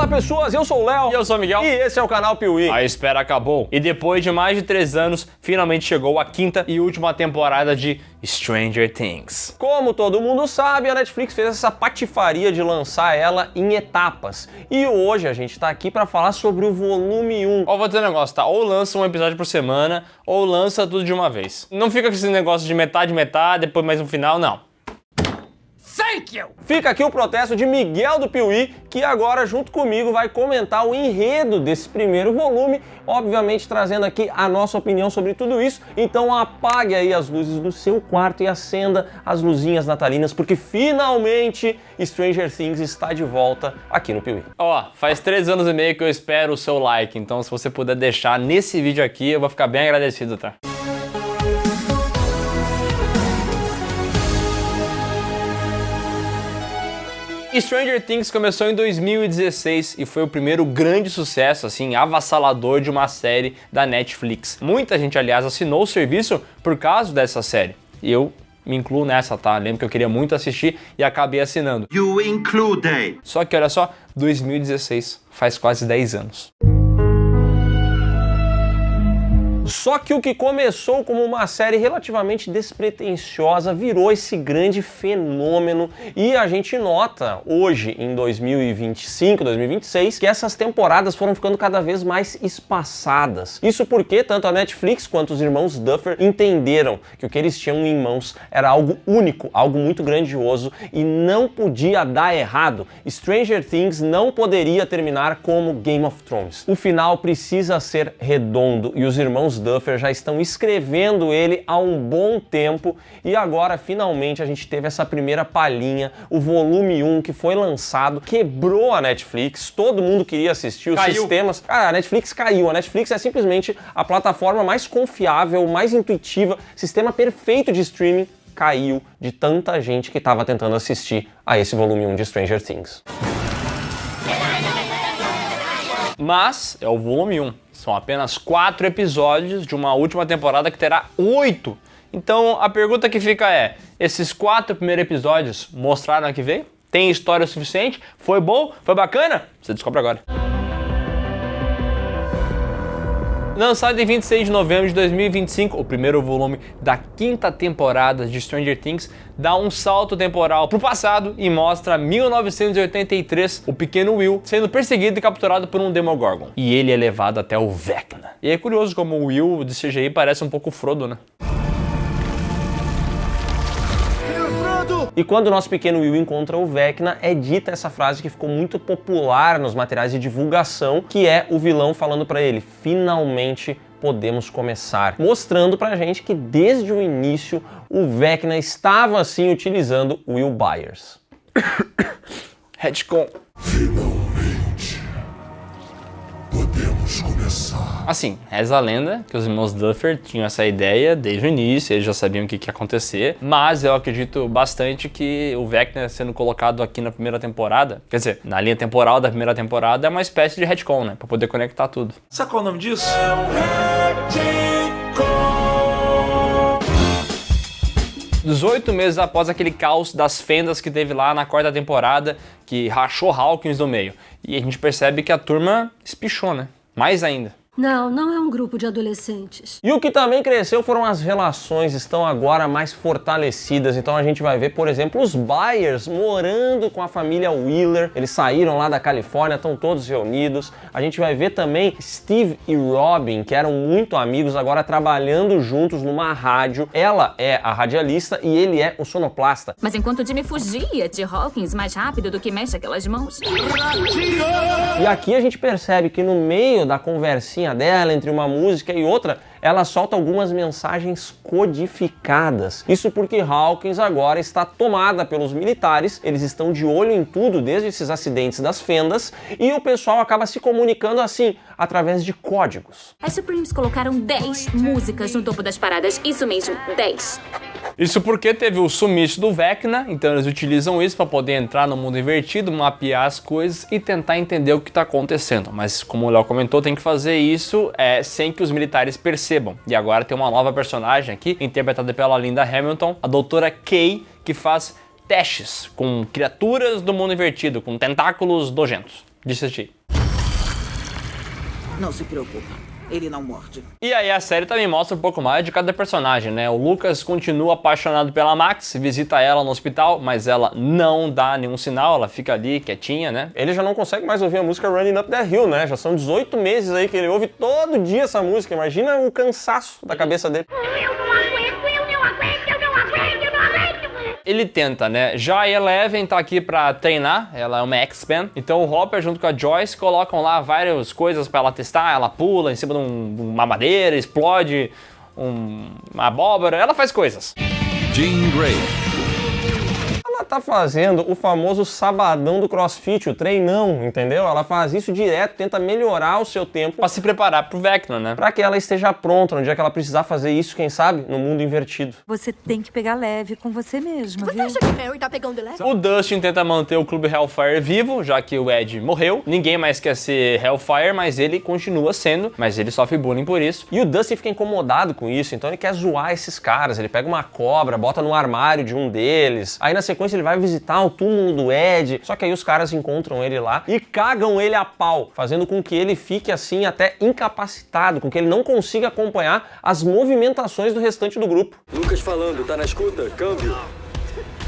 Olá pessoas, eu sou o Léo. E eu sou o Miguel. E esse é o canal Piuí. A espera acabou. E depois de mais de 3 anos, finalmente chegou a 5ª e última temporada de Stranger Things. Como todo mundo sabe, a Netflix fez essa patifaria de lançar ela em etapas. E hoje a gente tá aqui pra falar sobre o volume 1. Ó, vou dizer um negócio, tá? Ou lança um episódio por semana, ou lança tudo de uma vez. Não fica com esse negócio de metade, depois mais um final, não. Thank you! Fica aqui o protesto de Miguel do Piuí, que agora junto comigo vai comentar o enredo desse primeiro volume, obviamente trazendo aqui a nossa opinião sobre tudo isso. Então apague aí as luzes do seu quarto e acenda as luzinhas natalinas, porque finalmente Stranger Things está de volta aqui no Piuí. Ó, faz 3 anos e meio que eu espero o seu like, então se você puder deixar nesse vídeo aqui, eu vou ficar bem agradecido, tá? Stranger Things começou em 2016 e foi o primeiro grande sucesso, assim, avassalador de uma série da Netflix. Muita gente, aliás, assinou o serviço por causa dessa série. E eu me incluo nessa, tá? Lembro que eu queria muito assistir e acabei assinando. You included. Só que olha só, 2016, faz quase 10 anos. Só que o que começou como uma série relativamente despretensiosa virou esse grande fenômeno e a gente nota hoje, em 2025, 2026, que essas temporadas foram ficando cada vez mais espaçadas. Isso porque tanto a Netflix quanto os irmãos Duffer entenderam que o que eles tinham em mãos era algo único, algo muito grandioso e não podia dar errado. Stranger Things não poderia terminar como Game of Thrones. O final precisa ser redondo e os irmãos Duffer já estão escrevendo ele há um bom tempo e agora finalmente a gente teve essa primeira palhinha, o volume 1 que foi lançado, quebrou a Netflix, todo mundo queria assistir, os sistemas... Cara, a Netflix caiu, a Netflix é simplesmente a plataforma mais confiável, mais intuitiva, sistema perfeito de streaming, caiu de tanta gente que estava tentando assistir a esse volume 1 de Stranger Things. Mas é o volume 1. São apenas 4 episódios de uma última temporada que terá 8. Então a pergunta que fica é, esses 4 primeiros episódios mostraram a que veio? Tem história suficiente? Foi bom? Foi bacana? Você descobre agora. Lançado em 26 de novembro de 2025, o primeiro volume da 5ª temporada de Stranger Things dá um salto temporal pro passado e mostra 1983, o pequeno Will sendo perseguido e capturado por um Demogorgon. E ele é levado até o Vecna. E é curioso como o Will de CGI parece um pouco Frodo, né? E quando o nosso pequeno Will encontra o Vecna, é dita essa frase que ficou muito popular nos materiais de divulgação, que é o vilão falando pra ele, finalmente podemos começar. Mostrando pra gente que desde o início o Vecna estava assim utilizando Will Byers. Retcon. Finalmente podemos começar. Assim, reza a lenda que os irmãos Duffer tinham essa ideia desde o início, eles já sabiam o que ia acontecer, mas eu acredito bastante que o Vecna sendo colocado aqui na primeira temporada, quer dizer, na linha temporal da primeira temporada, é uma espécie de retcon, né, pra poder conectar tudo. Sabe qual é o nome disso? 18 meses após aquele caos das fendas que teve lá na 4ª temporada, que rachou Hawkins no meio, e a gente percebe que a turma espichou, né, mais ainda. Não, não é um grupo de adolescentes. E o que também cresceu foram as relações, estão agora mais fortalecidas. Então a gente vai ver, por exemplo, os Byers morando com a família Wheeler. Eles saíram lá da Califórnia, estão todos reunidos. A gente vai ver também Steve e Robin, que eram muito amigos, agora trabalhando juntos numa rádio. Ela é a radialista e ele é o sonoplasta. Mas enquanto Jimmy fugia de Hawkins mais rápido do que mexe aquelas mãos... E aqui a gente percebe que no meio da conversinha dela, entre uma música e outra, ela solta algumas mensagens codificadas. Isso porque Hawkins agora está tomada pelos militares, eles estão de olho em tudo desde esses acidentes das fendas e o pessoal acaba se comunicando assim, através de códigos. As Supremes colocaram 10 músicas no topo das paradas, isso mesmo, 10. Isso porque teve o sumiço do Vecna, então eles utilizam isso para poder entrar no mundo invertido, mapear as coisas e tentar entender o que está acontecendo. Mas como o Léo comentou, tem que fazer isso sem que os militares percebam. E agora tem uma nova personagem aqui, interpretada pela Linda Hamilton, a doutora Kay, que faz testes com criaturas do mundo invertido, com tentáculos nojentos. de assistir. Não se preocupa, ele não morde. E aí a série também mostra um pouco mais de cada personagem, né? O Lucas continua apaixonado pela Max, visita ela no hospital, mas ela não dá nenhum sinal, ela fica ali quietinha, né? Ele já não consegue mais ouvir a música Running Up That Hill, né? Já são 18 meses aí que ele ouve todo dia essa música. Imagina o cansaço da cabeça dele. Ele tenta, né? Já a Eleven tá aqui pra treinar, ela é uma X-Men. Então o Hopper junto com a Joyce colocam lá várias coisas pra ela testar. Ela pula em cima de uma madeira, explode uma abóbora, ela faz coisas. Jean Grey. Ela tá fazendo o famoso sabadão do CrossFit, o treinão, entendeu? Ela faz isso direto, tenta melhorar o seu tempo Pra se preparar pro Vecna, né? para que ela esteja pronta no dia que ela precisar fazer isso, quem sabe, no mundo invertido. Você tem que pegar leve com você mesma, viu? Acha que Mary tá pegando leve? O Dustin tenta manter o Clube Hellfire vivo, já que o Ed morreu. Ninguém mais quer ser Hellfire, mas ele continua sendo, mas ele sofre bullying por isso. E o Dustin fica incomodado com isso, então ele quer zoar esses caras. Ele pega uma cobra, bota no armário de um deles. Aí na sequência ele vai visitar o túmulo do Ed, só que aí os caras encontram ele lá e cagam ele a pau, fazendo com que ele fique assim até incapacitado, com que ele não consiga acompanhar as movimentações do restante do grupo. Lucas falando, tá na escuta? Câmbio.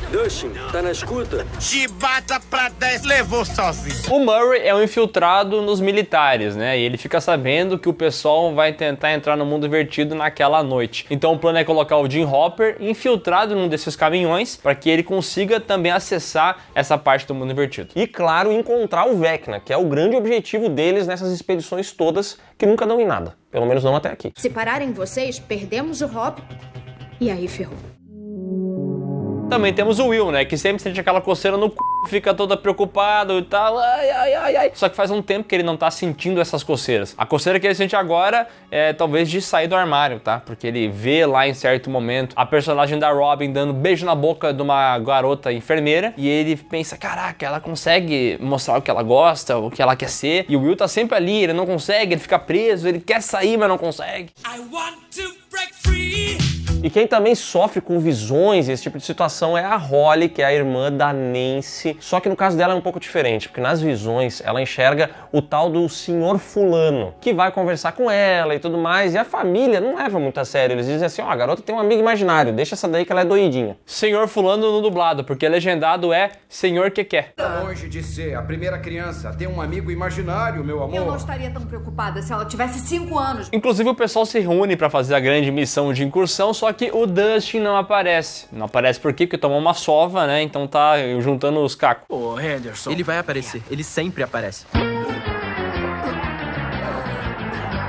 Dustin, tá na escuta? Chibata pra 10, levou sozinho. O Murray é um infiltrado nos militares, né? E ele fica sabendo que o pessoal vai tentar entrar no mundo invertido naquela noite. Então o plano é colocar o Jim Hopper infiltrado num desses caminhões para que ele consiga também acessar essa parte do mundo invertido. E claro, encontrar o Vecna, que é o grande objetivo deles nessas expedições todas que nunca dão em nada. Pelo menos não até aqui. Se pararem vocês, perdemos o Hop. E aí ferrou. Também temos o Will, né? Que sempre sente aquela coceira no c... fica todo preocupado e tal. Ai. Só que faz um tempo que ele não tá sentindo essas coceiras. A coceira que ele sente agora é talvez de sair do armário, tá? Porque ele vê lá em certo momento a personagem da Robin dando beijo na boca de uma garota enfermeira. E ele pensa, caraca, ela consegue mostrar o que ela gosta, o que ela quer ser. E o Will tá sempre ali, ele não consegue, ele fica preso, ele quer sair, mas não consegue. I want to break free. E quem também sofre com visões e esse tipo de situação é a Holly, que é a irmã da Nancy. Só que no caso dela é um pouco diferente, porque nas visões ela enxerga o tal do Senhor Fulano, que vai conversar com ela e tudo mais, e a família não leva muito a sério. Eles dizem assim, ó, a garota tem um amigo imaginário, deixa essa daí que ela é doidinha. Senhor Fulano no dublado, porque legendado é Senhor que quer. Longe de ser a primeira criança a ter um amigo imaginário, meu amor. Eu não estaria tão preocupada se ela tivesse 5 anos. Inclusive o pessoal se reúne pra fazer a grande missão de incursão, só que o Dustin não aparece. Não aparece por quê? Porque tomou uma sova, né? Então tá juntando os cacos. Ô, Henderson. Ele vai aparecer. Ele sempre aparece.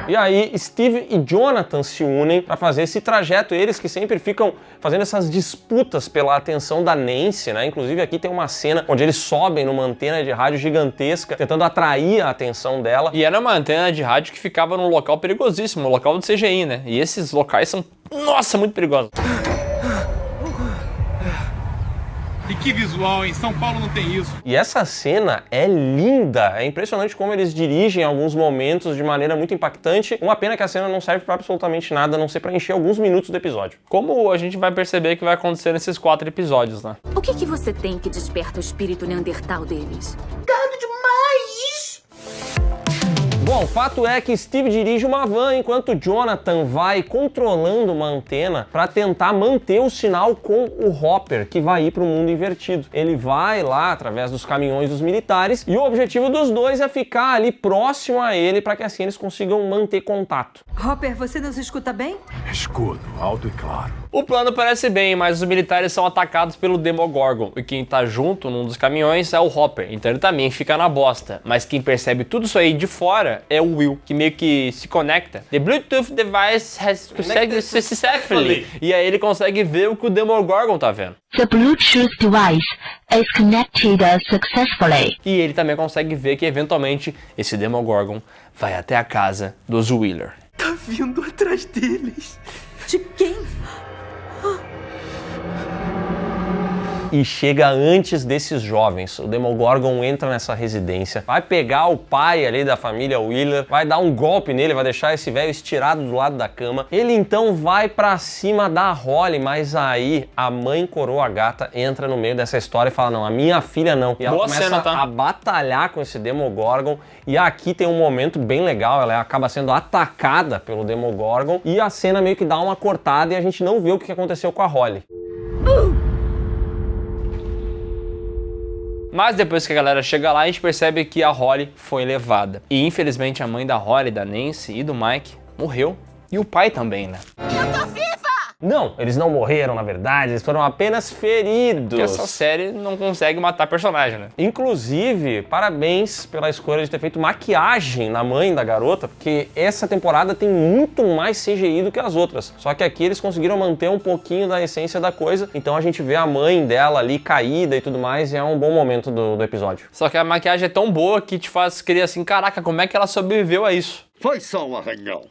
E aí, Steve e Jonathan se unem para fazer esse trajeto. Eles que sempre ficam fazendo essas disputas pela atenção da Nancy, né? Inclusive aqui tem uma cena onde eles sobem numa antena de rádio gigantesca, tentando atrair a atenção dela. E era uma antena de rádio que ficava num local perigosíssimo, no local do CGI, né? E esses locais são, nossa, muito perigosos. E que visual, hein? São Paulo não tem isso. E essa cena é linda, é impressionante como eles dirigem alguns momentos de maneira muito impactante. Uma pena que a cena não serve para absolutamente nada, a não ser para encher alguns minutos do episódio. Como a gente vai perceber que vai acontecer nesses 4 episódios, né? O que você tem que desperta o espírito neandertal deles? Bom, o fato é que Steve dirige uma van enquanto Jonathan vai controlando uma antena para tentar manter o sinal com o Hopper, que vai ir para o mundo invertido. Ele vai lá através dos caminhões dos militares e o objetivo dos dois é ficar ali próximo a ele para que assim eles consigam manter contato. Hopper, você nos escuta bem? Escudo, alto e claro. O plano parece bem, mas os militares são atacados pelo Demogorgon, e quem tá junto num dos caminhões é o Hopper, então ele também fica na bosta. Mas quem percebe tudo isso aí de fora é o Will, que meio que se conecta. The Bluetooth device has consegue successfully. E aí ele consegue ver o que o Demogorgon tá vendo. The Bluetooth device is connected successfully. E ele também consegue ver que eventualmente esse Demogorgon vai até a casa dos Wheeler. Tá vindo atrás deles. De quem? E chega antes desses jovens. O Demogorgon entra nessa residência, vai pegar o pai ali da família Wheeler, vai dar um golpe nele, vai deixar esse velho estirado do lado da cama. Ele então vai pra cima da Holly, mas aí a mãe coroa gata entra no meio dessa história e fala, não, a minha filha não. E ela começa a batalhar com esse Demogorgon. E aqui tem um momento bem legal, ela acaba sendo atacada pelo Demogorgon e a cena meio que dá uma cortada e a gente não vê o que aconteceu com a Holly. Mas depois que a galera chega lá, a gente percebe que a Holly foi levada. E infelizmente a mãe da Holly, da Nancy e do Mike morreu. E o pai também, né? Eu tô viva! Não, eles não morreram, na verdade, eles foram apenas feridos. Porque essa série não consegue matar personagem, né? Inclusive, parabéns pela escolha de ter feito maquiagem na mãe da garota, porque essa temporada tem muito mais CGI do que as outras. Só que aqui eles conseguiram manter um pouquinho da essência da coisa, então a gente vê a mãe dela ali caída e tudo mais, e é um bom momento do episódio. Só que a maquiagem é tão boa que te faz crer assim, caraca, como é que ela sobreviveu a isso? Foi só um arranhão.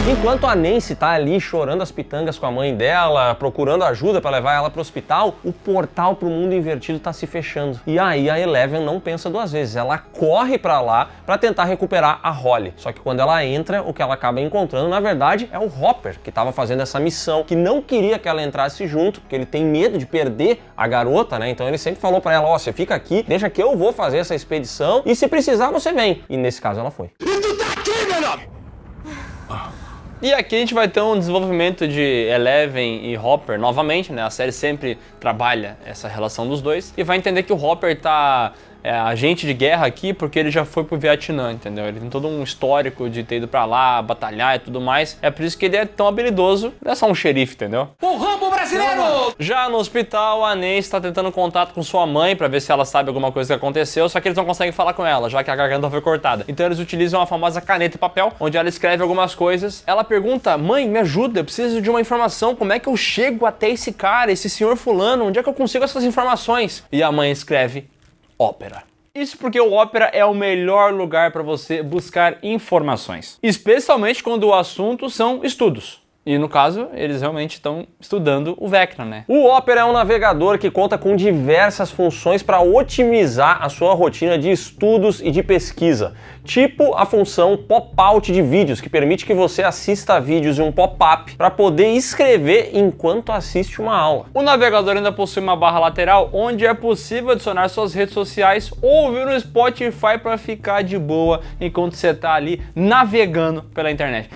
Enquanto a Nancy tá ali chorando as pitangas com a mãe dela, procurando ajuda para levar ela pro hospital, o portal pro mundo invertido tá se fechando. E aí a Eleven não pensa duas vezes, ela corre para lá para tentar recuperar a Holly. Só que quando ela entra, o que ela acaba encontrando, na verdade, é o Hopper, que tava fazendo essa missão, que não queria que ela entrasse junto, porque ele tem medo de perder a garota, né? Então ele sempre falou para ela, ó, você fica aqui, deixa que eu vou fazer essa expedição e se precisar você vem. E nesse caso ela foi. E aqui a gente vai ter um desenvolvimento de Eleven e Hopper novamente, né? A série sempre trabalha essa relação dos dois. E vai entender que o Hopper tá agente de guerra aqui porque ele já foi pro Vietnã, entendeu? Ele tem todo um histórico de ter ido pra lá, batalhar e tudo mais. É por isso que ele é tão habilidoso. Não é só um xerife, entendeu? O Rambo brasileiro! Já no hospital, a Nancy tá tentando contato com sua mãe pra ver se ela sabe alguma coisa que aconteceu, só que eles não conseguem falar com ela, já que a garganta foi cortada. Então eles utilizam a famosa caneta e papel, onde ela escreve algumas coisas. Ela pergunta, mãe, me ajuda, eu preciso de uma informação, como é que eu chego até esse cara, esse senhor fulano, onde é que eu consigo essas informações? E a mãe escreve, ópera. Isso porque o Ópera é o melhor lugar para você buscar informações, especialmente quando o assunto são estudos. E no caso, eles realmente estão estudando o Vecna, né? O Opera é um navegador que conta com diversas funções para otimizar a sua rotina de estudos e de pesquisa. Tipo a função pop-out de vídeos, que permite que você assista a vídeos em um pop-up para poder escrever enquanto assiste uma aula. O navegador ainda possui uma barra lateral onde é possível adicionar suas redes sociais ou ouvir no Spotify para ficar de boa enquanto você está ali navegando pela internet.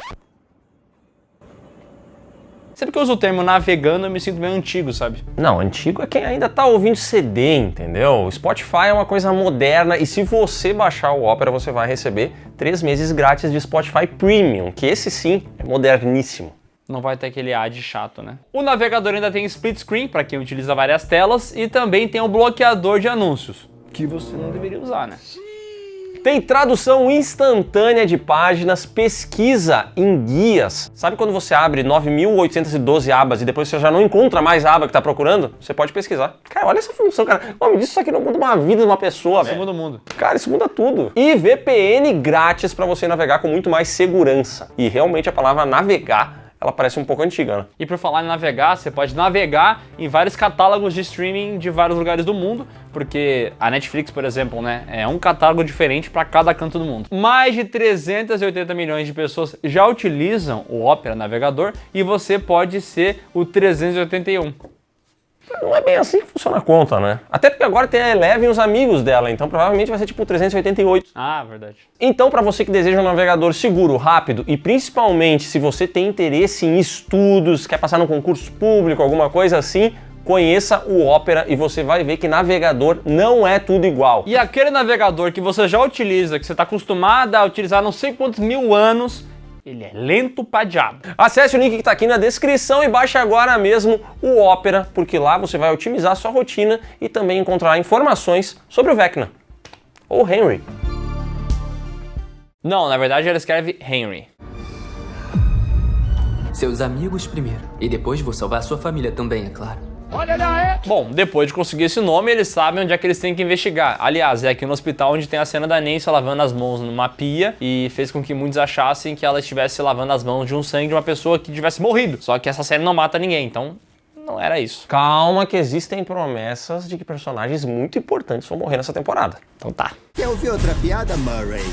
Sempre que eu uso o termo navegando, eu me sinto meio antigo, sabe? Não, antigo é quem ainda tá ouvindo CD, entendeu? O Spotify é uma coisa moderna e se você baixar o Opera, você vai receber 3 meses grátis de Spotify Premium, que esse sim é moderníssimo. Não vai ter aquele ad chato, né? O navegador ainda tem split screen, para quem utiliza várias telas, e também tem um bloqueador de anúncios, que você não deveria usar, né? Tem tradução instantânea de páginas, pesquisa em guias. Sabe quando você abre 9.812 abas e depois você já não encontra mais a aba que está procurando? Você pode pesquisar. Cara, olha essa função, cara. O nome disso isso aqui não muda uma vida de uma pessoa, velho. Isso muda o mundo. Cara, isso muda tudo. E VPN grátis para você navegar com muito mais segurança. E realmente a palavra navegar, ela parece um pouco antiga, né? E por falar em navegar, você pode navegar em vários catálogos de streaming de vários lugares do mundo, porque a Netflix, por exemplo, né, é um catálogo diferente para cada canto do mundo. Mais de 380 milhões de pessoas já utilizam o Opera navegador e você pode ser o 381. Não é bem assim que funciona a conta, né? Até porque agora tem a Eleven e os amigos dela, então provavelmente vai ser tipo 388. Ah, verdade. Então, para você que deseja um navegador seguro, rápido e principalmente se você tem interesse em estudos, quer passar num concurso público, alguma coisa assim, conheça o Opera e você vai ver que navegador não é tudo igual. E aquele navegador que você já utiliza, que você está acostumado a utilizar não sei quantos mil anos, ele é lento pra diabo. Acesse o link que tá aqui na descrição e baixe agora mesmo o Opera, porque lá você vai otimizar a sua rotina e também encontrar informações sobre o Vecna. Ou Henry. Não, na verdade ela escreve Henry. Seus amigos primeiro. E depois vou salvar a sua família também, é claro. Olha lá, Bom, depois de conseguir esse nome, eles sabem onde é que eles têm que investigar. Aliás, é aqui no hospital onde tem a cena da Nancy lavando as mãos numa pia e fez com que muitos achassem que ela estivesse lavando as mãos de um sangue de uma pessoa que tivesse morrido. Só que essa série não mata ninguém, então não era isso. Calma que existem promessas de que personagens muito importantes vão morrer nessa temporada. Então tá. Quer ouvir outra piada, Murray?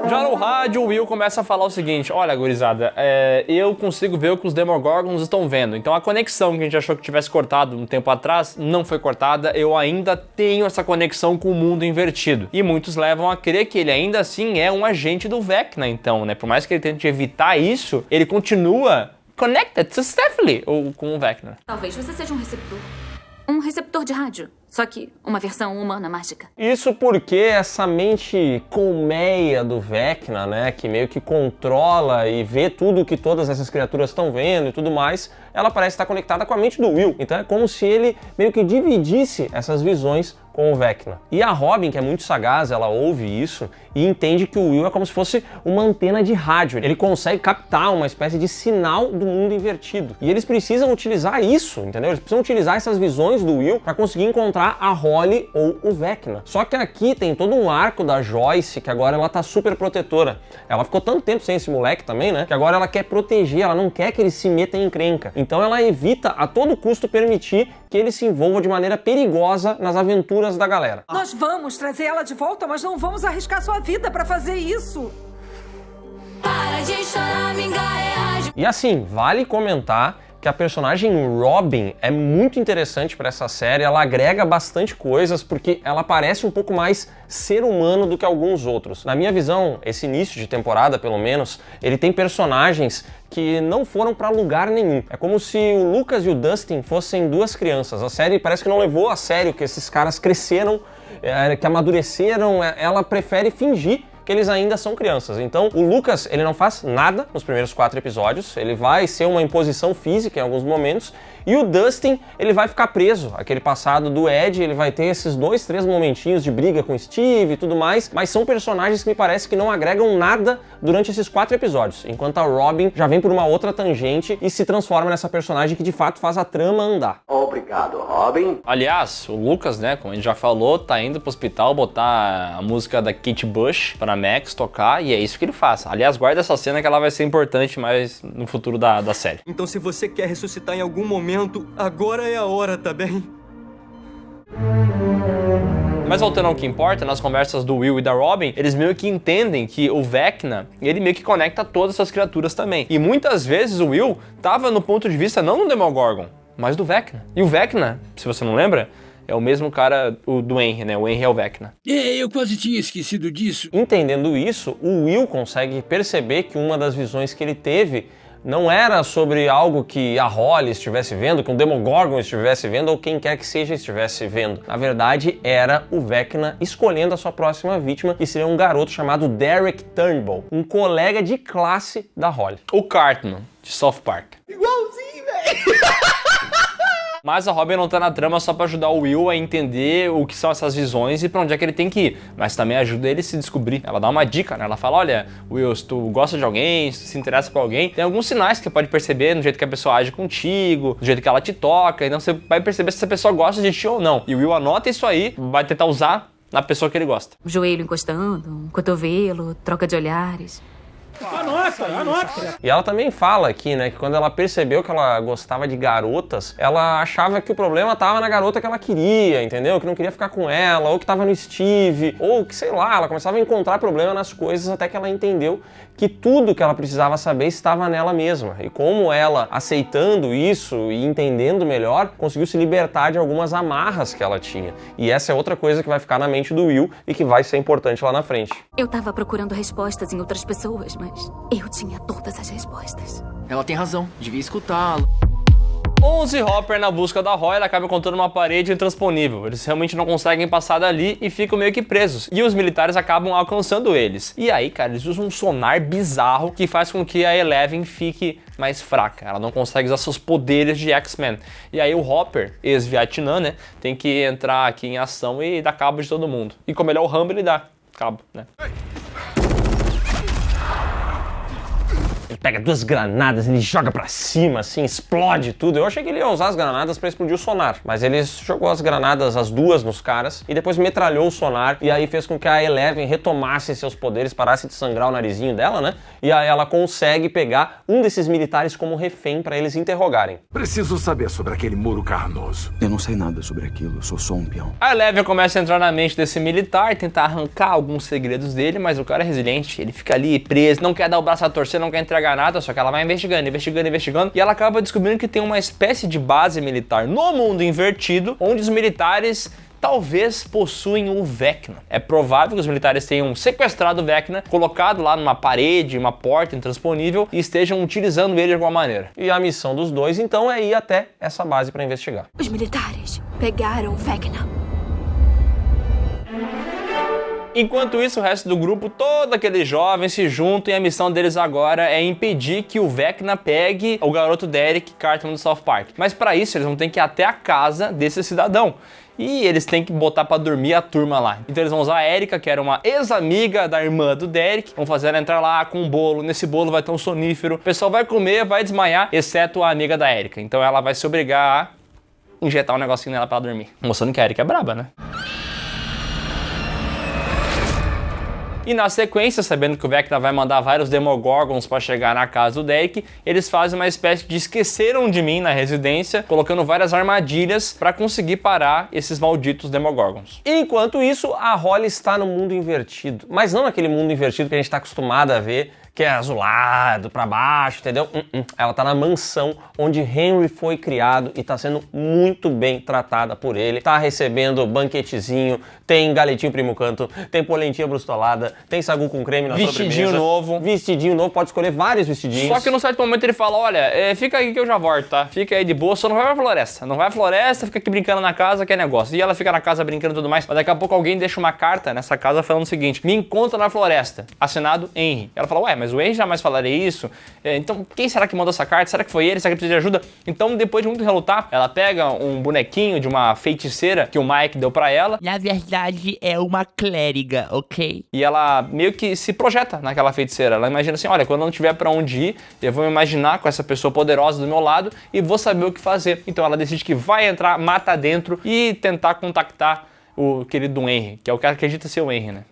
Já no rádio, o Will começa a falar o seguinte: olha, gurizada, eu consigo ver o que os Demogorgons estão vendo. Então a conexão que a gente achou que tivesse cortado um tempo atrás não foi cortada. Eu ainda tenho essa conexão com o mundo invertido. E muitos levam a crer que ele ainda assim é um agente do Vecna, então, né? Por mais que ele tente evitar isso, ele continua connected to Stephanie, ou com o Vecna. Talvez você seja um receptor. Um receptor de rádio. Só que uma versão humana mágica. Isso porque essa mente colmeia do Vecna, né, que meio que controla e vê tudo que todas essas criaturas estão vendo e tudo mais, ela parece estar conectada com a mente do Will. Então é como se ele meio que dividisse essas visões com o Vecna. E a Robin, que é muito sagaz, ela ouve isso e entende que o Will é como se fosse uma antena de rádio. Ele consegue captar uma espécie de sinal do mundo invertido. E eles precisam utilizar isso, entendeu? Eles precisam utilizar essas visões do Will para conseguir encontrar a Holly ou o Vecna. Só que aqui tem todo um arco da Joyce, que agora ela tá super protetora. Ela ficou tanto tempo sem esse moleque também, né? Que agora ela quer proteger, ela não quer que ele se meta em encrenca. Então ela evita a todo custo permitir que ele se envolva de maneira perigosa nas aventuras da galera. Nós vamos trazer ela de volta, mas não vamos arriscar sua vida pra fazer isso. Para de chorar, E assim, vale comentar que a personagem Robin é muito interessante para essa série, ela agrega bastante coisas porque ela parece um pouco mais ser humano do que alguns outros. Na minha visão, esse início de temporada, pelo menos, ele tem personagens que não foram para lugar nenhum. É como se o Lucas e o Dustin fossem duas crianças. A série parece que não levou a sério que esses caras cresceram, que amadureceram. Ela prefere fingir que eles ainda são crianças. Então, o Lucas, ele não faz nada nos primeiros 4 episódios, ele vai ser uma imposição física em alguns momentos, e o Dustin, ele vai ficar preso àquele passado do Ed, ele vai ter esses 2, 3 momentinhos de briga com Steve e tudo mais, mas são personagens que me parece que não agregam nada durante esses 4 episódios, enquanto a Robin já vem por uma outra tangente e se transforma nessa personagem que de fato faz a trama andar. Obrigado, Robin. Aliás, o Lucas, né, como a gente já falou, tá indo pro hospital botar a música da Kate Bush pra Max tocar, e é isso que ele faz. Aliás, guarda essa cena que ela vai ser importante mais no futuro da série. Então se você quer ressuscitar em algum momento, agora é a hora, tá bem? Mas voltando ao que importa, nas conversas do Will e da Robin, eles meio que entendem que o Vecna, ele meio que conecta todas essas criaturas também. E muitas vezes o Will tava no ponto de vista não do Demogorgon, mas do Vecna. E o Vecna, se você não lembra, é o mesmo cara do Henry, né? O Henry é o Vecna. Eu quase tinha esquecido disso. Entendendo isso, o Will consegue perceber que uma das visões que ele teve não era sobre algo que a Holly estivesse vendo, que um Demogorgon estivesse vendo, ou quem quer que seja estivesse vendo. Na verdade, era o Vecna escolhendo a sua próxima vítima, que seria um garoto chamado Derek Turnbull, um colega de classe da Holly. O Cartman, de South Park. Igualzinho, velho! Mas a Robin não tá na trama só pra ajudar o Will a entender o que são essas visões e pra onde é que ele tem que ir, mas também ajuda ele a se descobrir. Ela dá uma dica, né? Ela fala, olha, Will, se tu gosta de alguém, se tu se interessa por alguém, tem alguns sinais que você pode perceber no jeito que a pessoa age contigo, do jeito que ela te toca, então você vai perceber se essa pessoa gosta de ti ou não. E o Will anota isso aí, vai tentar usar na pessoa que ele gosta. O joelho encostando, um cotovelo, troca de olhares. Anota. E ela também fala aqui, né, que quando ela percebeu que ela gostava de garotas, ela achava que o problema tava na garota que ela queria, entendeu? Que não queria ficar com ela, ou que tava no Steve, ou que, sei lá, ela começava a encontrar problema nas coisas até que ela entendeu que tudo que ela precisava saber estava nela mesma. E como ela, aceitando isso e entendendo melhor, conseguiu se libertar de algumas amarras que ela tinha. E essa é outra coisa que vai ficar na mente do Will e que vai ser importante lá na frente. Eu tava procurando respostas em outras pessoas, mas eu tinha todas as respostas. Ela tem razão, devia escutá-lo. 11 Hopper na busca da Roy, ela acaba encontrando uma parede intransponível. Eles realmente não conseguem passar dali e ficam meio que presos. E os militares acabam alcançando eles. E aí, cara, eles usam um sonar bizarro que faz com que a Eleven fique mais fraca. Ela não consegue usar seus poderes de X-Men. E aí o Hopper, ex-Vietnã, né, tem que entrar aqui em ação e dar cabo de todo mundo. E como ele é o Rambo, ele dá cabo, né? Ele pega 2 granadas, ele joga pra cima, assim, explode tudo. Eu achei que ele ia usar as granadas pra explodir o sonar, mas ele jogou as granadas, as 2 nos caras, e depois metralhou o sonar, e aí fez com que a Eleven retomasse seus poderes, parasse de sangrar o narizinho dela, né? E aí ela consegue pegar um desses militares como refém pra eles interrogarem. Preciso saber sobre aquele muro carnoso. Eu não sei nada sobre aquilo, eu sou só um peão. A Eleven começa a entrar na mente desse militar, tentar arrancar alguns segredos dele, mas o cara é resiliente, ele fica ali preso, não quer dar o braço a torcer, não quer entregar nada, só que ela vai investigando, e ela acaba descobrindo que tem uma espécie de base militar no mundo invertido, onde os militares talvez possuem o Vecna. É provável que os militares tenham sequestrado o Vecna, colocado lá numa parede, uma porta intransponível e estejam utilizando ele de alguma maneira. E a missão dos dois, então, é ir até essa base para investigar. Os militares pegaram o Vecna. Enquanto isso, o resto do grupo, todos aqueles jovens se juntam e a missão deles agora é impedir que o Vecna pegue o garoto Derek Cartman do South Park. Mas para isso, eles vão ter que ir até a casa desse cidadão. E eles têm que botar pra dormir a turma lá. Então eles vão usar a Erika, que era uma ex-amiga da irmã do Derek. Vão fazer ela entrar lá com um bolo. Nesse bolo vai ter um sonífero. O pessoal vai comer, vai desmaiar, exceto a amiga da Erika. Então ela vai se obrigar a injetar um negocinho nela pra ela dormir. Mostrando que a Erika é braba, né? E na sequência, sabendo que o Vecna vai mandar vários Demogorgons para chegar na casa do Derek, eles fazem uma espécie de esqueceram de mim na residência, colocando várias armadilhas para conseguir parar esses malditos Demogorgons. Enquanto isso, a Holly está no mundo invertido, mas não naquele mundo invertido que a gente está acostumado a ver, que é azulado, pra baixo, entendeu? Ela tá na mansão onde Henry foi criado e tá sendo muito bem tratada por ele. Tá recebendo banquetezinho, tem galetinho primo canto, tem polentinha brustolada, tem sagu com creme na sobremesa. Vestidinho novo. Vestidinho novo, pode escolher vários vestidinhos. Só que num certo momento ele fala, olha, fica aí que eu já volto, tá? Fica aí de boa, só não vai pra floresta. Não vai à floresta, fica aqui brincando na casa, que é negócio. E ela fica na casa brincando e tudo mais, mas daqui a pouco alguém deixa uma carta nessa casa falando o seguinte, me encontra na floresta, assinado Henry. Ela fala, ué, mas o Henry jamais falaria isso, então quem será que mandou essa carta? Será que foi ele? Será que precisa de ajuda? Então depois de muito relutar, ela pega um bonequinho de uma feiticeira que o Mike deu pra ela. Na verdade é uma clériga, ok? E ela meio que se projeta naquela feiticeira, ela imagina assim, olha, quando eu não tiver pra onde ir, eu vou me imaginar com essa pessoa poderosa do meu lado e vou saber o que fazer. Então ela decide que vai entrar, mata dentro e tentar contactar o querido Henry, que é o cara que acredita ser o Henry, né?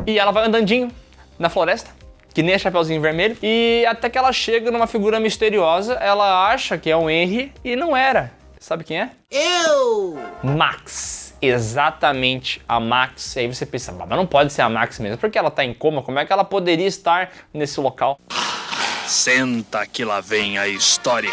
E ela vai andandinho na floresta, que nem a Chapeuzinho Vermelho, e até que ela chega numa figura misteriosa, ela acha que é o Henry e não era. Sabe quem é? Eu! Max. Exatamente a Max. E aí você pensa, mas não pode ser a Max mesmo, porque ela tá em coma, como é que ela poderia estar nesse local? Senta que lá vem a história.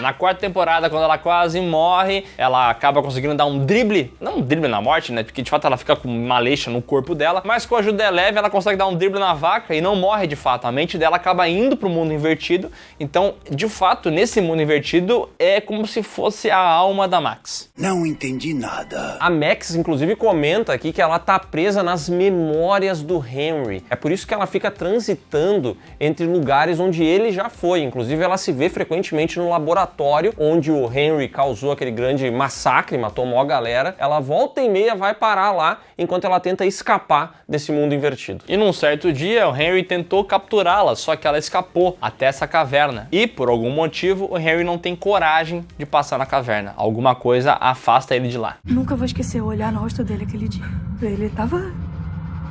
Na quarta temporada, quando ela quase morre, ela acaba conseguindo dar um drible, não um drible na morte, né, porque de fato ela fica com uma leixa no corpo dela, mas com a ajuda da Eleven ela consegue dar um drible na vaca e não morre de fato. A mente dela acaba indo pro mundo invertido, então, de fato, nesse mundo invertido, é como se fosse a alma da Max. Não entendi nada. A Max, inclusive, comenta aqui que ela tá presa nas memórias do Henry. É por isso que ela fica transitando entre lugares onde ele já foi. Inclusive, ela se vê frequentemente no laboratório onde o Henry causou aquele grande massacre, matou uma galera. Ela volta e meia vai parar lá enquanto ela tenta escapar desse mundo invertido. E num certo dia, o Henry tentou capturá-la, só que ela escapou até essa caverna. E, por algum motivo, o Henry não tem coragem de passar na caverna. Alguma coisa afasta ele de lá. Nunca vou esquecer o olhar no rosto dele aquele dia. Ele tava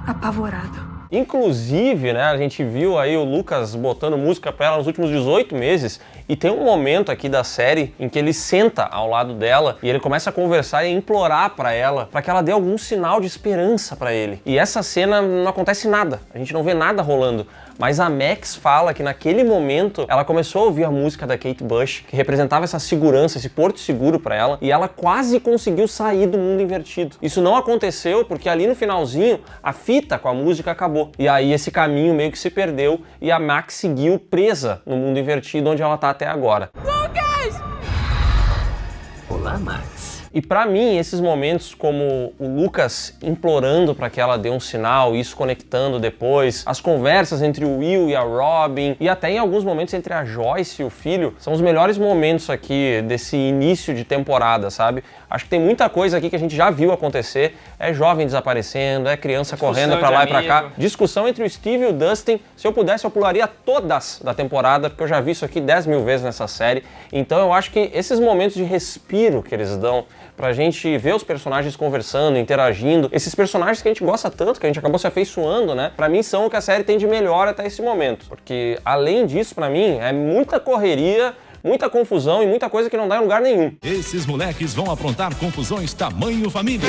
apavorado. Inclusive, né, a gente viu aí o Lucas botando música pra ela nos últimos 18 meses e tem um momento aqui da série em que ele senta ao lado dela e ele começa a conversar e a implorar pra ela para que ela dê algum sinal de esperança pra ele. E essa cena não acontece nada, a gente não vê nada rolando. Mas a Max fala que naquele momento ela começou a ouvir a música da Kate Bush, que representava essa segurança, esse porto seguro para ela, e ela quase conseguiu sair do mundo invertido. Isso não aconteceu porque ali no finalzinho a fita com a música acabou. E aí esse caminho meio que se perdeu e a Max seguiu presa no mundo invertido onde ela tá até agora. Lucas! Olá, Max. E pra mim, esses momentos como o Lucas implorando pra que ela dê um sinal, isso conectando depois, as conversas entre o Will e a Robin, e até em alguns momentos entre a Joyce e o filho, são os melhores momentos aqui desse início de temporada, sabe? Acho que tem muita coisa aqui que a gente já viu acontecer, é jovem desaparecendo, é criança correndo pra lá e pra cá. Discussão entre o Steve e o Dustin, se eu pudesse eu pularia todas da temporada, porque eu já vi isso aqui 10 mil vezes nessa série. Então eu acho que esses momentos de respiro que eles dão pra gente ver os personagens conversando, interagindo, esses personagens que a gente gosta tanto, que a gente acabou se afeiçoando, né? Pra mim são o que a série tem de melhor até esse momento. Porque além disso, pra mim, é muita correria, muita confusão e muita coisa que não dá em lugar nenhum. Esses moleques vão aprontar confusões tamanho família.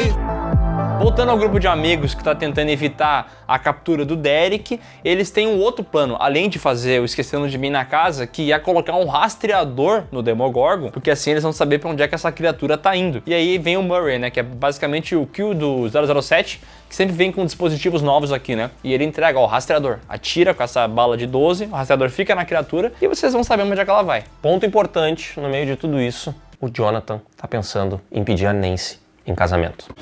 Voltando ao grupo de amigos que está tentando evitar a captura do Derek, eles têm um outro plano, além de fazer o Esquecendo de Mim na casa, que é colocar um rastreador no Demogorgon, porque assim eles vão saber para onde é que essa criatura tá indo. E aí vem o Murray, né, que é basicamente o Q do 007, que sempre vem com dispositivos novos aqui, né, e ele entrega, ó, o rastreador, atira com essa bala de 12, o rastreador fica na criatura e vocês vão saber onde é que ela vai. Ponto importante, no meio de tudo isso, o Jonathan tá pensando em pedir a Nancy em casamento.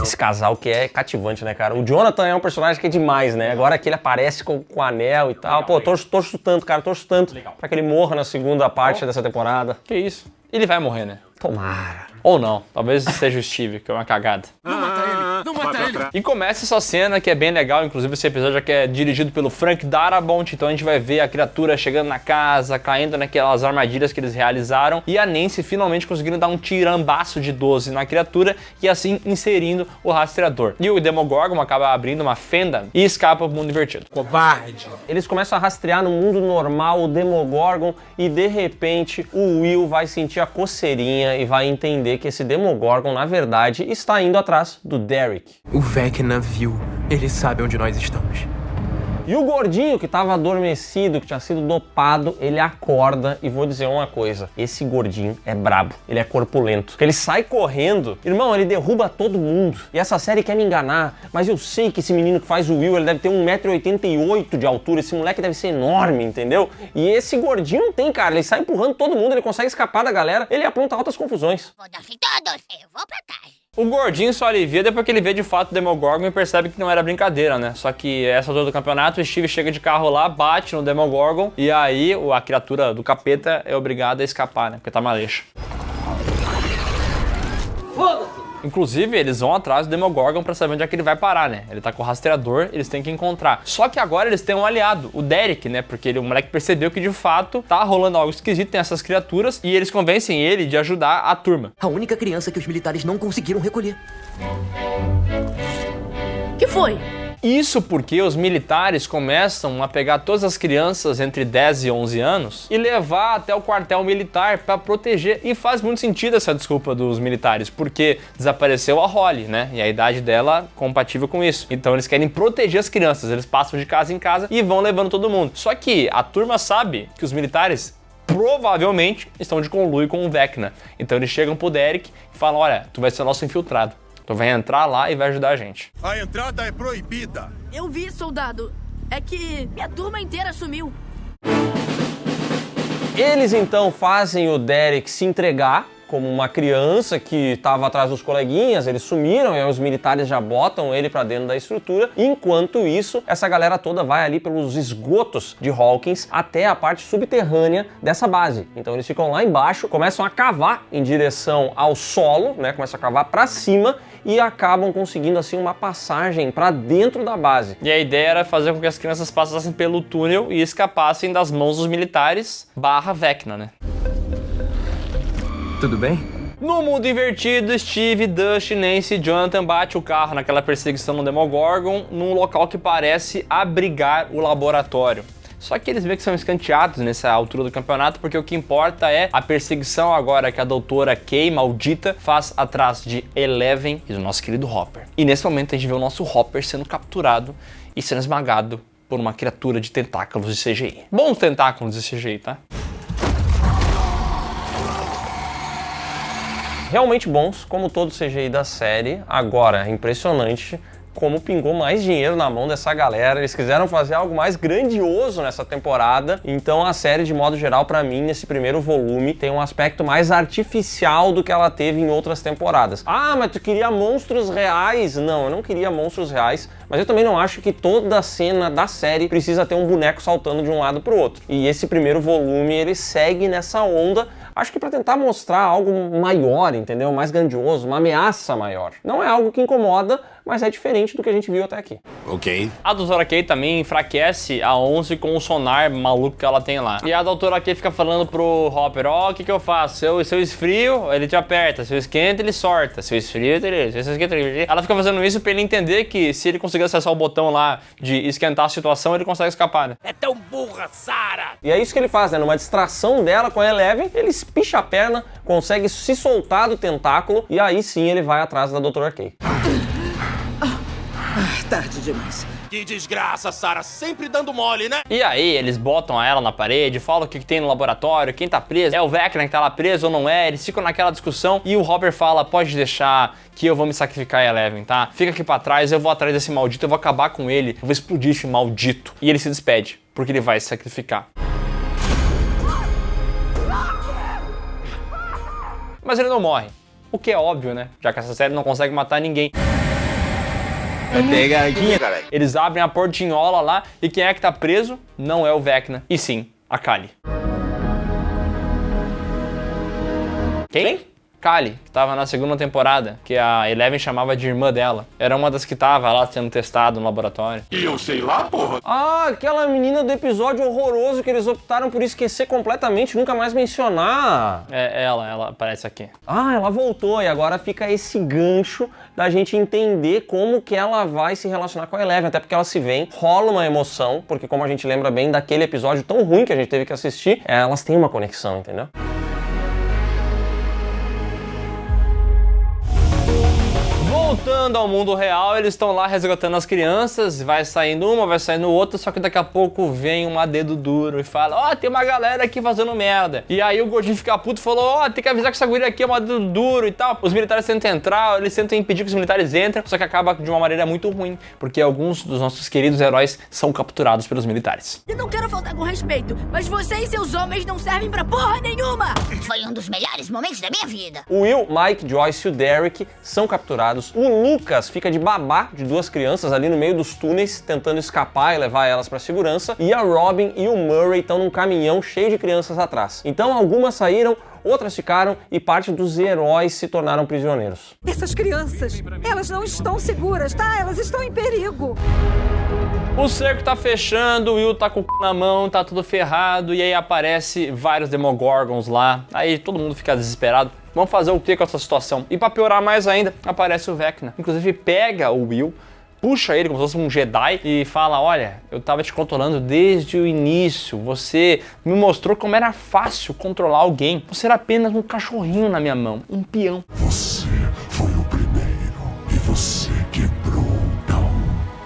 Esse casal que é cativante, né, cara? O Jonathan é um personagem que é demais, né? Agora que ele aparece com o anel e tal. Pô, torço tanto, cara, torço tanto pra que ele morra na segunda parte dessa temporada. Que isso? Ele vai morrer, né? Tomara. Ou não, talvez seja o Steve, que é uma cagada. Não mata ele, não mata ele. E começa essa cena que é bem legal, inclusive esse episódio aqui é dirigido pelo Frank Darabont, então a gente vai ver a criatura chegando na casa, caindo naquelas armadilhas que eles realizaram, e a Nancy finalmente conseguindo dar um tirambaço de 12 na criatura e assim inserindo o rastreador. E o Demogorgon acaba abrindo uma fenda e escapa pro mundo invertido. Covarde. Eles começam a rastrear no mundo normal o Demogorgon e de repente o Will vai sentir a coceirinha e vai entender que esse Demogorgon, na verdade, está indo atrás do Derek. O Vecna viu. Ele sabe onde nós estamos. E o gordinho que estava adormecido, que tinha sido dopado, ele acorda e vou dizer uma coisa, esse gordinho é brabo, ele é corpulento. Porque ele sai correndo, irmão, ele derruba todo mundo. E essa série quer me enganar, mas eu sei que esse menino que faz o Will, ele deve ter 1,88 m de altura, esse moleque deve ser enorme, entendeu? E esse gordinho não tem, cara, ele sai empurrando todo mundo, ele consegue escapar da galera, ele apronta altas confusões. Vou dar fim todos, eu vou pra casa. O gordinho só alivia depois que ele vê de fato o Demogorgon e percebe que não era brincadeira, né? Só que essa altura do campeonato, o Steve chega de carro lá, bate no Demogorgon e aí a criatura do capeta é obrigada a escapar, né? Porque tá maleixo. Foda-se! Inclusive, eles vão atrás do Demogorgon pra saber onde é que ele vai parar, né? Ele tá com o rastreador, eles têm que encontrar. Só que agora eles têm um aliado, o Derek, né? Porque o moleque percebeu que de fato tá rolando algo esquisito, tem essas criaturas, e eles convencem ele de ajudar a turma. A única criança que os militares não conseguiram recolher. Que foi? Isso porque os militares começam a pegar todas as crianças entre 10 e 11 anos e levar até o quartel militar para proteger. E faz muito sentido essa desculpa dos militares, porque desapareceu a Holly, né? E a idade dela compatível com isso. Então eles querem proteger as crianças, eles passam de casa em casa e vão levando todo mundo. Só que a turma sabe que os militares provavelmente estão de conluio com o Vecna. Então eles chegam pro Derek e falam, olha, tu vai ser nosso infiltrado. Tu vai entrar lá e vai ajudar a gente. A entrada é proibida. Eu vi, soldado. É que minha turma inteira sumiu. Eles então fazem o Derek se entregar como uma criança que estava atrás dos coleguinhas, eles sumiram e aí os militares já botam ele para dentro da estrutura. Enquanto isso, essa galera toda vai ali pelos esgotos de Hawkins até a parte subterrânea dessa base. Então eles ficam lá embaixo, começam a cavar em direção ao solo, né? Começam a cavar para cima e acabam conseguindo assim uma passagem para dentro da base. E a ideia era fazer com que as crianças passassem pelo túnel e escapassem das mãos dos militares / Vecna, né? Tudo bem? No mundo invertido, Steve, Dustin, Nancy e Jonathan bate o carro naquela perseguição no Demogorgon num local que parece abrigar o laboratório. Só que eles meio que são escanteados nessa altura do campeonato, porque o que importa é a perseguição agora que a doutora Kay, maldita, faz atrás de Eleven e do nosso querido Hopper. E nesse momento a gente vê o nosso Hopper sendo capturado e sendo esmagado por uma criatura de tentáculos de CGI. Bons tentáculos de CGI, tá? Realmente bons, como todo CGI da série. Agora, impressionante como pingou mais dinheiro na mão dessa galera. Eles quiseram fazer algo mais grandioso nessa temporada, então a série, de modo geral, pra mim, nesse primeiro volume, tem um aspecto mais artificial do que ela teve em outras temporadas. Ah, mas tu queria monstros reais? Não, eu não queria monstros reais, mas eu também não acho que toda cena da série precisa ter um boneco saltando de um lado pro outro. E esse primeiro volume, ele segue nessa onda, acho que para tentar mostrar algo maior, entendeu? Mais grandioso, uma ameaça maior. Não é algo que incomoda, mas é diferente do que a gente viu até aqui. Ok. A Doutora K também enfraquece a 11 com o sonar maluco que ela tem lá. E a Doutora K fica falando pro Hopper, ó, o que eu faço? Se eu esfrio, ele te aperta. Se eu esquento, ele sorta. Se eu esfrio, ele... Se eu esquento, ele... Ela fica fazendo isso pra ele entender que se ele conseguir acessar o botão lá de esquentar a situação, ele consegue escapar, né? É tão burra, Sarah! E é isso que ele faz, né? Numa distração dela com a Eleven, ele espicha a perna, consegue se soltar do tentáculo e aí sim ele vai atrás da Doutora K. Tarde demais. Que desgraça, Sarah, sempre dando mole, né? E aí, eles botam ela na parede, falam o que tem no laboratório, quem tá preso, é o Vecna que tá lá preso ou não é, eles ficam naquela discussão e o Hopper fala, pode deixar que eu vou me sacrificar, Eleven, tá? Fica aqui pra trás, eu vou atrás desse maldito, eu vou acabar com ele, eu vou explodir esse maldito. E ele se despede, porque ele vai se sacrificar. Mas ele não morre, o que é óbvio, né? Já que essa série não consegue matar ninguém. É pegadinha, galera. Eles abrem a portinhola lá e quem é que tá preso não é o Vecna, e sim, a Kali. Quem? Kali, que tava na segunda temporada, que a Eleven chamava de irmã dela. Era uma das que tava lá sendo testada no laboratório. E eu sei lá, porra. Ah, aquela menina do episódio horroroso que eles optaram por esquecer completamente, nunca mais mencionar. É ela aparece aqui. Ah, ela voltou e agora fica esse gancho da gente entender como que ela vai se relacionar com a Eleven, até porque ela se vê, rola uma emoção, porque como a gente lembra bem daquele episódio tão ruim que a gente teve que assistir, elas têm uma conexão, entendeu? Voltando ao mundo real, eles estão lá resgatando as crianças, vai saindo uma, vai saindo outra, só que daqui a pouco vem uma dedo duro e fala, ó, tem uma galera aqui fazendo merda. E aí o gordinho fica puto e falou, ó, tem que avisar que essa guria aqui é uma dedo duro e tal. Os militares tentam entrar, eles tentam impedir que os militares entrem, só que acaba de uma maneira muito ruim, porque alguns dos nossos queridos heróis são capturados pelos militares. Eu não quero faltar com respeito, mas você e seus homens não servem pra porra nenhuma! Foi um dos melhores momentos da minha vida. O Will, Mike, Joyce e o Derek são capturados. O Lucas fica de babá de duas crianças ali no meio dos túneis, tentando escapar e levar elas para segurança. E a Robin e o Murray estão num caminhão cheio de crianças atrás. Então algumas saíram, outras ficaram e parte dos heróis se tornaram prisioneiros. Essas crianças, elas não estão seguras, tá? Elas estão em perigo. O cerco tá fechando, o Will tá com o c... na mão, tá tudo ferrado, e aí aparece vários Demogorgons lá, aí todo mundo fica desesperado. Vamos fazer o que com essa situação? E pra piorar mais ainda, aparece o Vecna. Inclusive pega o Will, puxa ele como se fosse um Jedi e fala, olha, eu tava te controlando desde o início, você me mostrou como era fácil controlar alguém. Você era apenas um cachorrinho na minha mão, um peão. Você foi o primeiro e você quebrou tão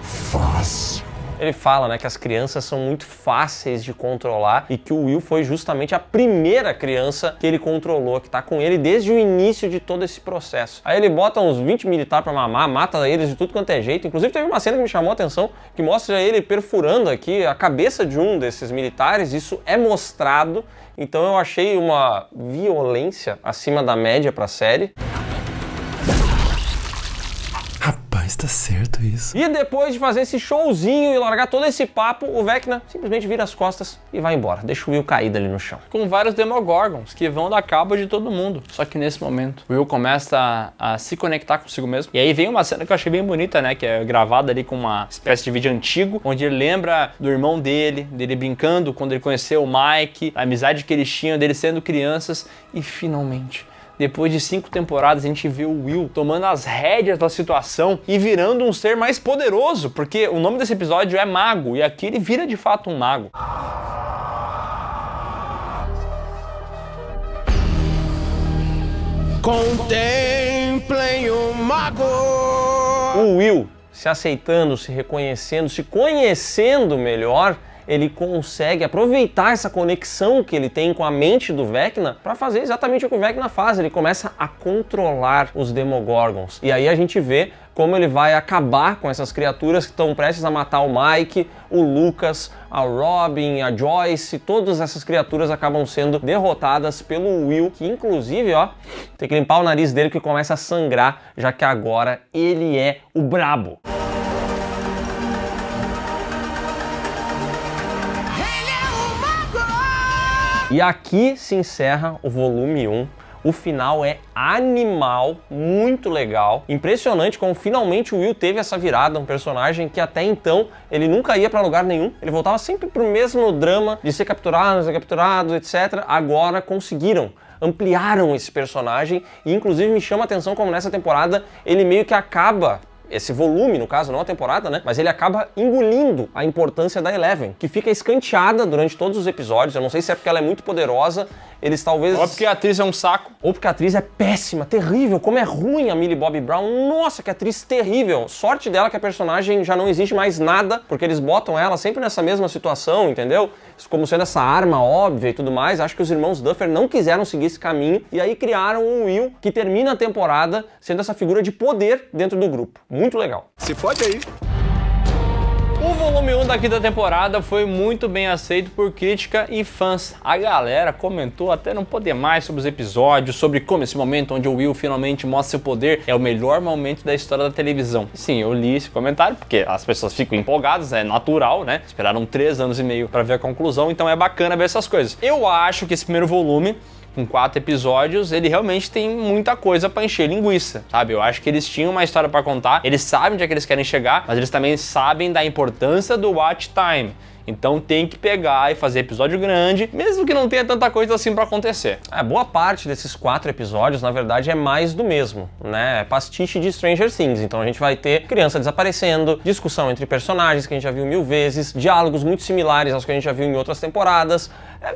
fácil. Ele fala, né, que as crianças são muito fáceis de controlar e que o Will foi justamente a primeira criança que ele controlou, que tá com ele desde o início de todo esse processo. Aí ele bota uns 20 militares pra mamar, mata eles de tudo quanto é jeito. Inclusive teve uma cena que me chamou a atenção, que mostra ele perfurando aqui a cabeça de um desses militares. Isso é mostrado, então eu achei uma violência acima da média pra série. Rapaz, tá certo isso. E depois de fazer esse showzinho e largar todo esse papo, o Vecna simplesmente vira as costas e vai embora. Deixa o Will caído ali no chão. Com vários Demogorgons que vão dar cabo de todo mundo. Só que nesse momento, o Will começa a se conectar consigo mesmo. E aí vem uma cena que eu achei bem bonita, né? Que é gravada ali com uma espécie de vídeo antigo, onde ele lembra do irmão dele brincando quando ele conheceu o Mike, a amizade que eles tinham, deles sendo crianças. E finalmente, depois de 5 temporadas, a gente vê o Will tomando as rédeas da situação e virando um ser mais poderoso, porque o nome desse episódio é Mago, e aqui ele vira de fato um mago. Contemplem o mago! O Will se aceitando, se reconhecendo, se conhecendo melhor, ele consegue aproveitar essa conexão que ele tem com a mente do Vecna para fazer exatamente o que o Vecna faz. Ele começa a controlar os Demogorgons. E aí a gente vê como ele vai acabar com essas criaturas que estão prestes a matar o Mike, o Lucas, a Robin, a Joyce. Todas essas criaturas acabam sendo derrotadas pelo Will, que inclusive, ó, tem que limpar o nariz dele que começa a sangrar, já que agora ele é o brabo. E aqui se encerra o volume 1. O final é animal, muito legal. Impressionante como finalmente o Will teve essa virada, um personagem que até então ele nunca ia pra lugar nenhum. Ele voltava sempre pro mesmo drama de ser capturado, etc. Agora conseguiram. Ampliaram esse personagem e inclusive me chama a atenção como nessa temporada ele meio que acaba, esse volume, no caso, não a temporada, né? Mas ele acaba engolindo a importância da Eleven, que fica escanteada durante todos os episódios. Eu não sei se é porque ela é muito poderosa, eles talvez... Ou porque a atriz é um saco. Ou porque a atriz é péssima, terrível. Como é ruim a Millie Bobby Brown. Nossa, que atriz terrível. Sorte dela que a personagem já não existe mais nada, porque eles botam ela sempre nessa mesma situação, entendeu? Como sendo essa arma óbvia e tudo mais. Acho que os irmãos Duffer não quiseram seguir esse caminho e aí criaram um Will que termina a temporada sendo essa figura de poder dentro do grupo. Muito legal. Se pode aí. O volume 1 da quinta temporada foi muito bem aceito por crítica e fãs. A galera comentou até não poder mais sobre os episódios, sobre como esse momento onde o Will finalmente mostra seu poder é o melhor momento da história da televisão. Sim, eu li esse comentário porque as pessoas ficam empolgadas, é natural, né? Esperaram 3 anos e meio para ver a conclusão, então é bacana ver essas coisas. Eu acho que esse primeiro volume, com 4 episódios, ele realmente tem muita coisa pra encher linguiça, sabe? Eu acho que eles tinham uma história pra contar, eles sabem onde é que eles querem chegar, mas eles também sabem da importância do watch time. Então tem que pegar e fazer episódio grande, mesmo que não tenha tanta coisa assim pra acontecer. Boa parte desses 4 episódios, na verdade, é mais do mesmo, né? É pastiche de Stranger Things. Então a gente vai ter criança desaparecendo, discussão entre personagens que a gente já viu 1000 vezes, diálogos muito similares aos que a gente já viu em outras temporadas.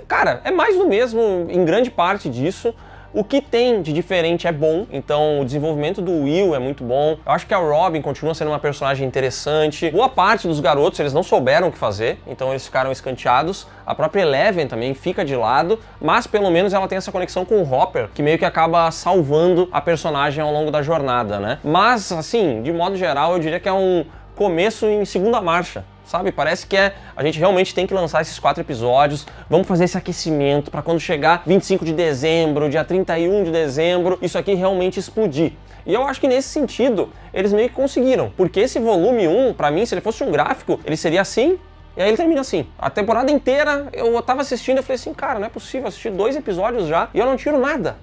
Cara, é mais do mesmo em grande parte disso. O que tem de diferente é bom, então o desenvolvimento do Will é muito bom. Eu acho que a Robin continua sendo uma personagem interessante. Boa parte dos garotos, eles não souberam o que fazer, então eles ficaram escanteados. A própria Eleven também fica de lado, mas pelo menos ela tem essa conexão com o Hopper, que meio que acaba salvando a personagem ao longo da jornada, né? Mas, assim, de modo geral, eu diria que é um começo em segunda marcha. Sabe, parece que a gente realmente tem que lançar esses 4 episódios, vamos fazer esse aquecimento para quando chegar 25 de dezembro, dia 31 de dezembro, isso aqui realmente explodir. E eu acho que nesse sentido, eles meio que conseguiram, porque esse volume 1, pra mim, se ele fosse um gráfico, ele seria assim, e aí ele termina assim. A temporada inteira, eu tava assistindo e falei assim, cara, não é possível, assistir 2 episódios já e eu não tiro nada.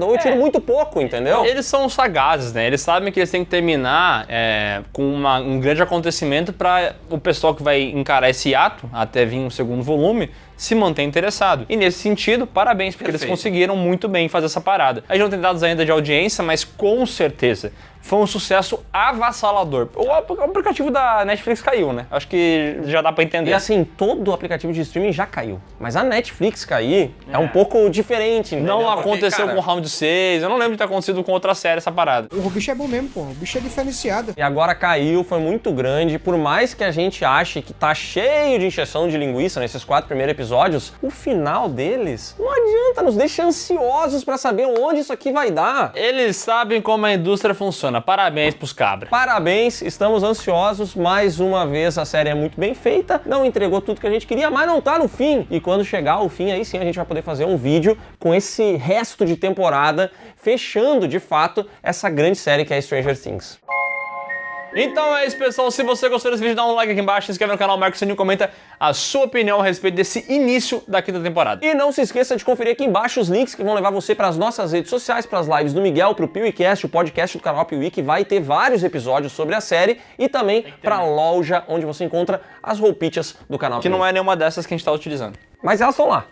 Ou eu tiro muito pouco, entendeu? Eles são sagazes, né? Eles sabem que eles têm que terminar com um grande acontecimento para o pessoal que vai encarar esse ato, até vir um segundo volume, se manter interessado. E nesse sentido, parabéns, porque eles conseguiram muito bem fazer essa parada. A gente não tem dados ainda de audiência, mas com certeza foi um sucesso avassalador. O aplicativo da Netflix caiu, né? Acho que já dá pra entender. E assim, todo o aplicativo de streaming já caiu. Mas a Netflix cair é um pouco diferente, entendeu? Não aconteceu com o Round 6, eu não lembro de ter acontecido com outra série essa parada. O bicho é bom mesmo, pô. O bicho é diferenciado. E agora caiu, foi muito grande. Por mais que a gente ache que tá cheio de encheção de linguiça nesses 4 primeiros episódios, o final deles não adianta, nos deixa ansiosos pra saber onde isso aqui vai dar. Eles sabem como a indústria funciona. Parabéns pros cabras. Parabéns, estamos ansiosos. Mais uma vez, a série é muito bem feita, não entregou tudo que a gente queria, mas não tá no fim. E quando chegar o fim, aí sim a gente vai poder fazer um vídeo com esse resto de temporada, fechando de fato essa grande série que é Stranger Things. Então é isso, pessoal. Se você gostou desse vídeo, dá um like aqui embaixo, se inscreve no canal, marca o sininho e comenta a sua opinião a respeito desse início da quinta temporada. E não se esqueça de conferir aqui embaixo os links que vão levar você para as nossas redes sociais, para as lives do Miguel, para o PeeWeeCast, o podcast do canal PeeWee, que vai ter vários episódios sobre a série, e também para a loja onde você encontra as roupitas do canal Que PeeWee. não é nenhuma dessas que a gente está utilizando. Mas elas estão lá.